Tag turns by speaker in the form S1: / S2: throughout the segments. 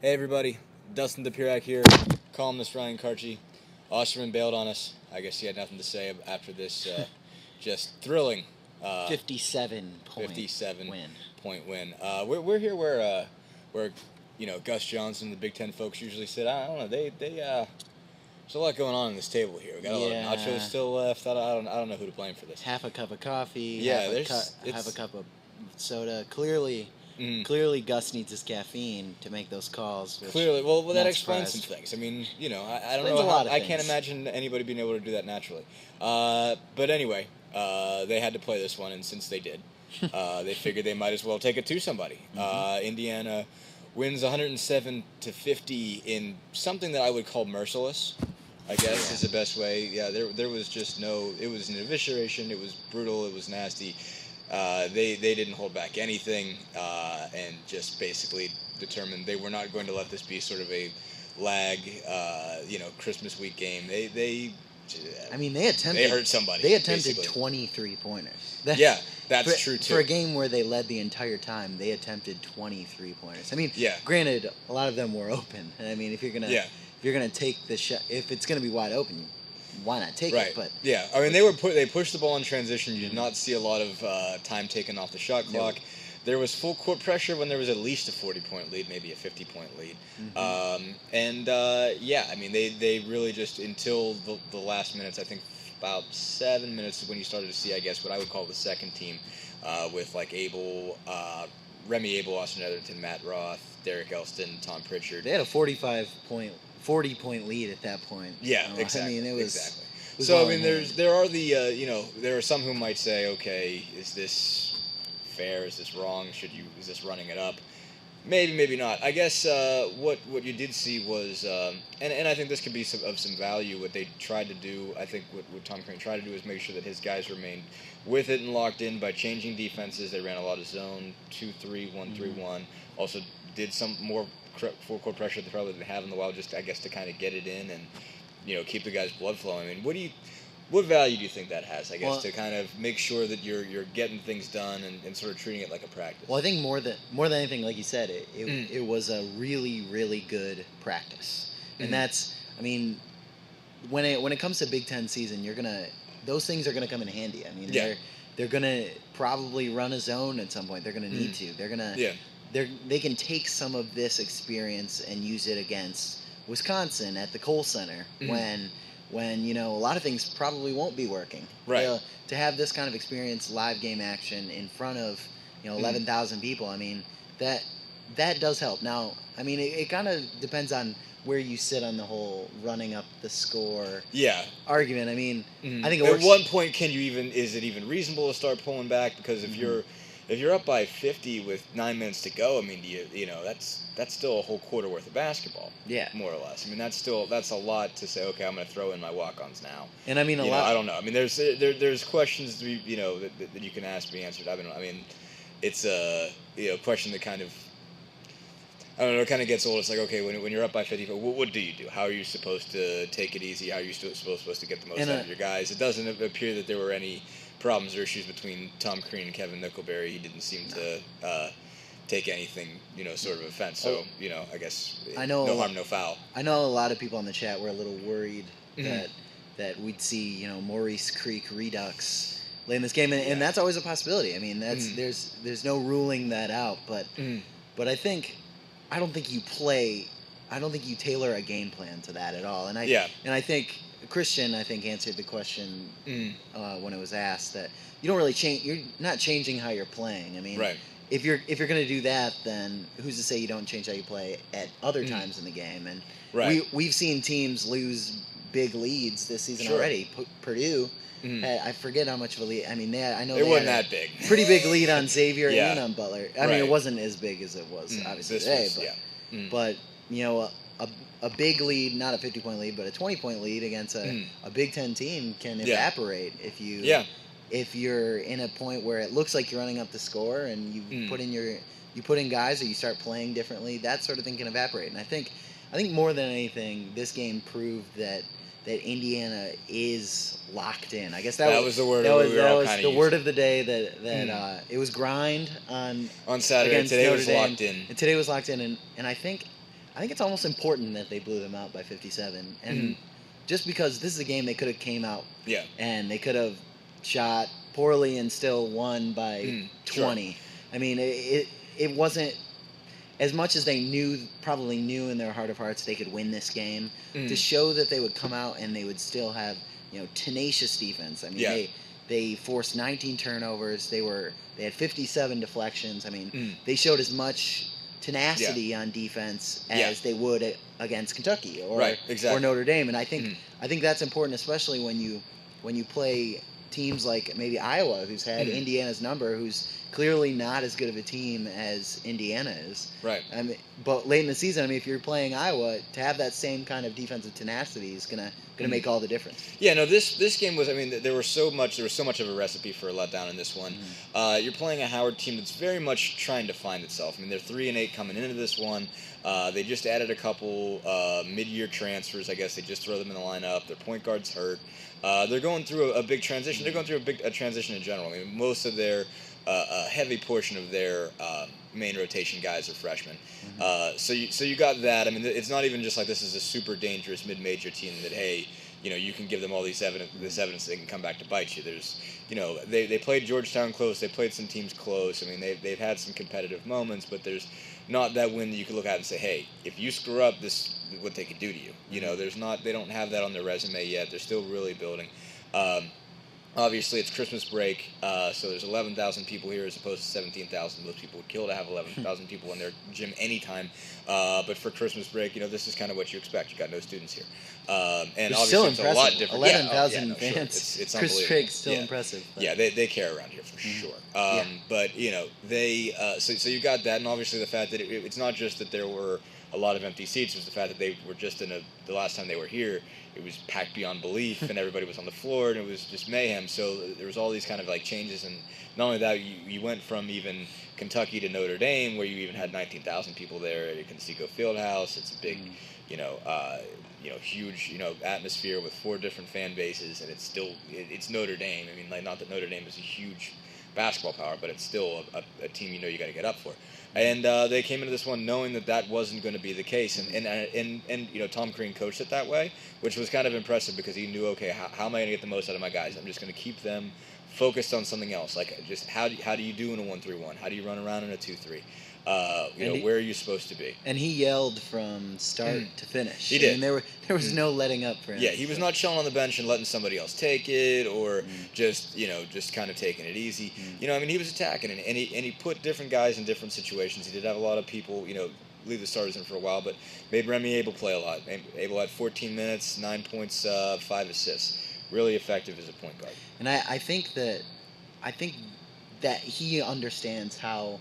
S1: Hey everybody, Dustin DePirac here, columnist Ryan Karchi. Osterman bailed on us. I guess he had nothing to say after this just thrilling
S2: 57
S1: point win. We're here where Gus Johnson, the Big Ten folks usually sit. I don't know. There's a lot going on this table here. We got a lot of nachos still left. I don't know who to blame for this.
S2: Half a cup of coffee.
S1: Yeah,
S2: half a cup of soda. Clearly, Gus needs his caffeine to make those calls.
S1: Clearly, well, that explains some things. I mean, I don't know. I can't imagine anybody being able to do that naturally. But anyway, they had to play this one, and since they did, they figured they might as well take it to somebody. Indiana wins 107-50 in something that I would call merciless. I guess is the best way. Yeah, there was just no. It was an evisceration. It was brutal. It was nasty. They didn't hold back anything, and just basically determined they were not going to let this be sort of a lag, Christmas week game. They hurt somebody.
S2: They attempted 23 pointers.
S1: That's true too.
S2: For a game where they led the entire time, they attempted 23 pointers. I mean, granted, a lot of them were open. I mean, if you're gonna take the shot, if it's gonna be wide open, why not take it? But
S1: I mean, they pushed the ball in transition. You did not see a lot of time taken off the shot clock. No. There was full court pressure when there was at least a 40-point lead, maybe a 50-point lead. I mean, they really just, until the last minutes, I think about 7 minutes is when you started to see, I guess, what I would call the second team, with like Remy Abel, Austin Etherton, Matt Roth, Derek Elston, Tom Pritchard.
S2: They had a 40-point lead at that point.
S1: Yeah, exactly.
S2: I mean, it was
S1: exactly. So I mean, there are some who might say, okay, is this fair? Is this wrong? Is this running it up? Maybe not. I guess what you did see was, and I think this could be of some value. What they tried to do, I think what Tom Crean tried to do is make sure that his guys remained with it and locked in by changing defenses. They ran a lot of zone 2-3, 1-3-1. Also did some more full court pressure they probably didn't have in the while, just I guess to kind of get it in and keep the guys' blood flowing. I mean, what value do you think that has, I guess, to kind of make sure that you're getting things done and sort of treating it like a practice?
S2: Well, I think more than anything, like you said, it was a really, really good practice. And that's, I mean, when it comes to Big Ten season, those things are gonna come in handy. I mean, they're gonna probably run a zone at some point. They're gonna need to. They're gonna they can take some of this experience and use it against Wisconsin at the Kohl Center when a lot of things probably won't be working.
S1: Right.
S2: To have this kind of experience, live game action in front of 11,000 people, I mean that does help. Now, I mean it kind of depends on where you sit on the whole running up the score argument. I mean, I think
S1: at one point is it even reasonable to start pulling back? Because if you're up by 50 with 9 minutes to go, I mean, that's still a whole quarter worth of basketball.
S2: Yeah,
S1: more or less. I mean, that's a lot to say. Okay, I'm going to throw in my walk-ons now.
S2: And I mean,
S1: I don't know. I mean, there's questions that you can ask be answered. I mean, it's a question that kind of, I don't know, it kind of gets old. It's like, okay, when you're up by 50, what do you do? How are you supposed to take it easy? How are you supposed to get the most out of your guys? It doesn't appear that there were any problems or issues between Tom Crean and Kevin Nickelberry. He didn't seem to take anything, sort of offense. So, I guess no harm, no foul.
S2: I know a lot of people on the chat were a little worried that we'd see, Maurice Creek Redux late in this game, and that's always a possibility. I mean, there's no ruling that out, but I don't think you tailor a game plan to that at all. And I think Christian, answered the question when it was asked that you don't really change. You're not changing how you're playing. I mean, if you're going to do that, then who's to say you don't change how you play at other times in the game? And we've seen teams lose big leads this season already. Purdue. I forget how much of a lead. I mean, I know
S1: it wasn't that big.
S2: Pretty big lead on Xavier and on Butler. I mean, it wasn't as big as it was obviously today, but a big lead, not a 50-point lead, but a 20-point lead against a Big Ten team can evaporate if you're in a point where it looks like you're running up the score and you put in guys or you start playing differently. That sort of thing can evaporate. And I think more than anything, this game proved that Indiana is locked in. I guess that was the word. That was the word of the day. That it was grind on
S1: Saturday. Today was locked in.
S2: And today was locked in. And I think I think it's almost important that they blew them out by 57, and just because this is a game they could have came out and they could have shot poorly and still won by 20.
S1: Sure.
S2: I mean, it wasn't as much as they probably knew in their heart of hearts they could win this game. To show that they would come out and they would still have tenacious defense. I mean, they forced 19 turnovers. They had 57 deflections. I mean, they showed as much tenacity on defense as they would against Kentucky or Notre Dame. And I think that's important, especially when you play teams like maybe Iowa, who's had Indiana's number, who's clearly not as good of a team as Indiana is.
S1: Right.
S2: I mean, but late in the season, I mean, if you're playing Iowa, to have that same kind of defensive tenacity is gonna make all the difference.
S1: Yeah. No. This game was. I mean, there was so much of a recipe for a letdown in this one. You're playing a Howard team that's very much trying to find itself. I mean, they're 3-8 coming into this one. They just added a couple mid-year transfers. I guess they just throw them in the lineup. Their point guard's hurt. They're going through a big transition. They're going through a transition in general. I mean, most of their a heavy portion of their main rotation guys are freshmen. So you got that. I mean, it's not even just like this is a super dangerous mid-major team that, hey, you can give them all this evidence they can come back to bite you. There's, they played Georgetown close. They played some teams close. I mean, they've had some competitive moments, but there's not that win that you can look at and say, hey, if you screw up, this is what they could do to you. They don't have that on their resume yet. They're still really building. Obviously, it's Christmas break, so there's 11,000 people here as opposed to 17,000. Most people would kill to have 11,000 people in their gym anytime. But for Christmas break, this is kind of what you expect. You got no students here. And
S2: it's
S1: obviously
S2: still
S1: it's a lot different.
S2: 11,000 fans.
S1: Sure. It's
S2: Christmas break's still impressive.
S1: But. Yeah, they care around here for sure. But, they so you got that, and obviously the fact that it's not just that there were a lot of empty seats, it was the fact that they were just the last time they were here, it was packed beyond belief, and everybody was on the floor, and it was just mayhem. So there was all these kind of like changes, and not only that, you went from even Kentucky to Notre Dame, where you even had 19,000 people there at Conseco Fieldhouse. It's a big, huge, atmosphere with 4 different fan bases, and it's Notre Dame. I mean, like, not that Notre Dame is a huge basketball power, but it's still a team you got to get up for. And they came into this one knowing that wasn't going to be the case, and Tom Crean coached it that way, which was kind of impressive because he knew, okay, how am I going to get the most out of my guys? I'm just going to keep them focused on something else, like just how do you do in a 1-3-1? How do you run around in a 2-3? Where are you supposed to be?
S2: And he yelled from start to finish.
S1: He did.
S2: And there was no letting up for him.
S1: Yeah, he was not chilling on the bench and letting somebody else take it, or just kind of taking it easy. He was attacking, and he put different guys in different situations. He did have a lot of people, leave the starters in for a while, but made Remy Abel play a lot. Abel had 14 minutes, 9 points, 5 assists. Really effective as a point guard.
S2: And I think that he understands how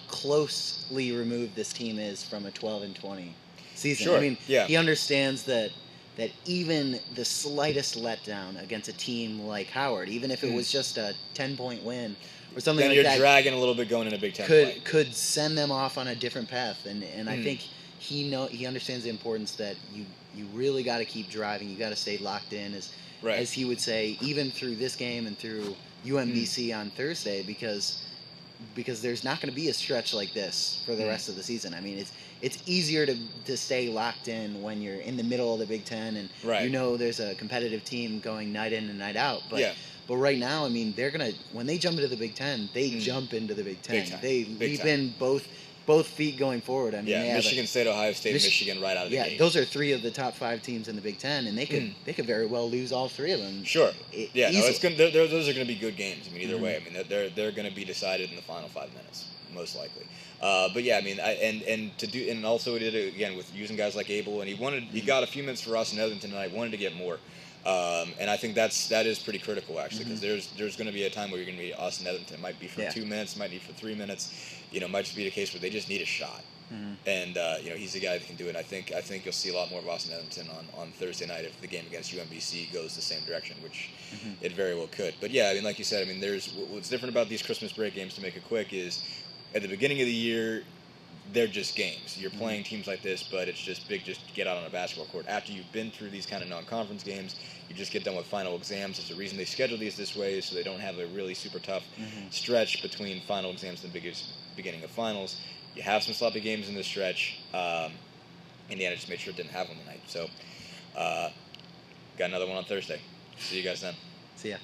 S2: closely removed this team is from a 12-20 season.
S1: Sure.
S2: I mean, he understands that even the slightest letdown against a team like Howard, even if it was just a 10-point win or something
S1: then
S2: like that,
S1: you're dragging a little bit going in a Big Ten play.
S2: Could send them off on a different path. And I think he understands the importance that you really got to keep driving. You got to stay locked in, as he would say, even through this game and through UMBC on Thursday, because there's not going to be a stretch like this for the rest of the season. I mean, it's easier to stay locked in when you're in the middle of the Big Ten and there's a competitive team going night in and night out. But right now, I mean, when they jump into the Big Ten, they jump into the Big Ten. They leap in both feet going forward. I mean,
S1: Michigan State, Ohio State, Michigan right out of the gate.
S2: Yeah, those are 3 of the top 5 teams in the Big Ten, and they could very well lose all 3 of them.
S1: Sure. Those are going to be good games. I mean, either way. I mean, they're going to be decided in the final 5 minutes, most likely. But yeah, I mean, and also he did it again with using guys like Abel, and he got a few minutes for Austin Etherington tonight. Wanted to get more. And I think that is pretty critical, actually, because there's going to be a time where you're going to be Austin Etherington. It might be for 2 minutes, might be for 3 minutes. It might just be the case where they just need a shot. And he's the guy that can do it. I think you'll see a lot more of Austin Etherington on Thursday night if the game against UMBC goes the same direction, which it very well could. But yeah, I mean, like you said, I mean, what's different about these Christmas break games, to make it quick, is at the beginning of the year, they're just games. You're playing teams like this, but it's just big just to get out on a basketball court. After you've been through these kind of non-conference games, you just get done with final exams. There's a reason they schedule these this way, so they don't have a really super tough stretch between final exams and the beginning of finals. You have some sloppy games in this stretch. Indiana just made sure it didn't have one tonight. So, got another one on Thursday. See you guys then.
S2: See ya.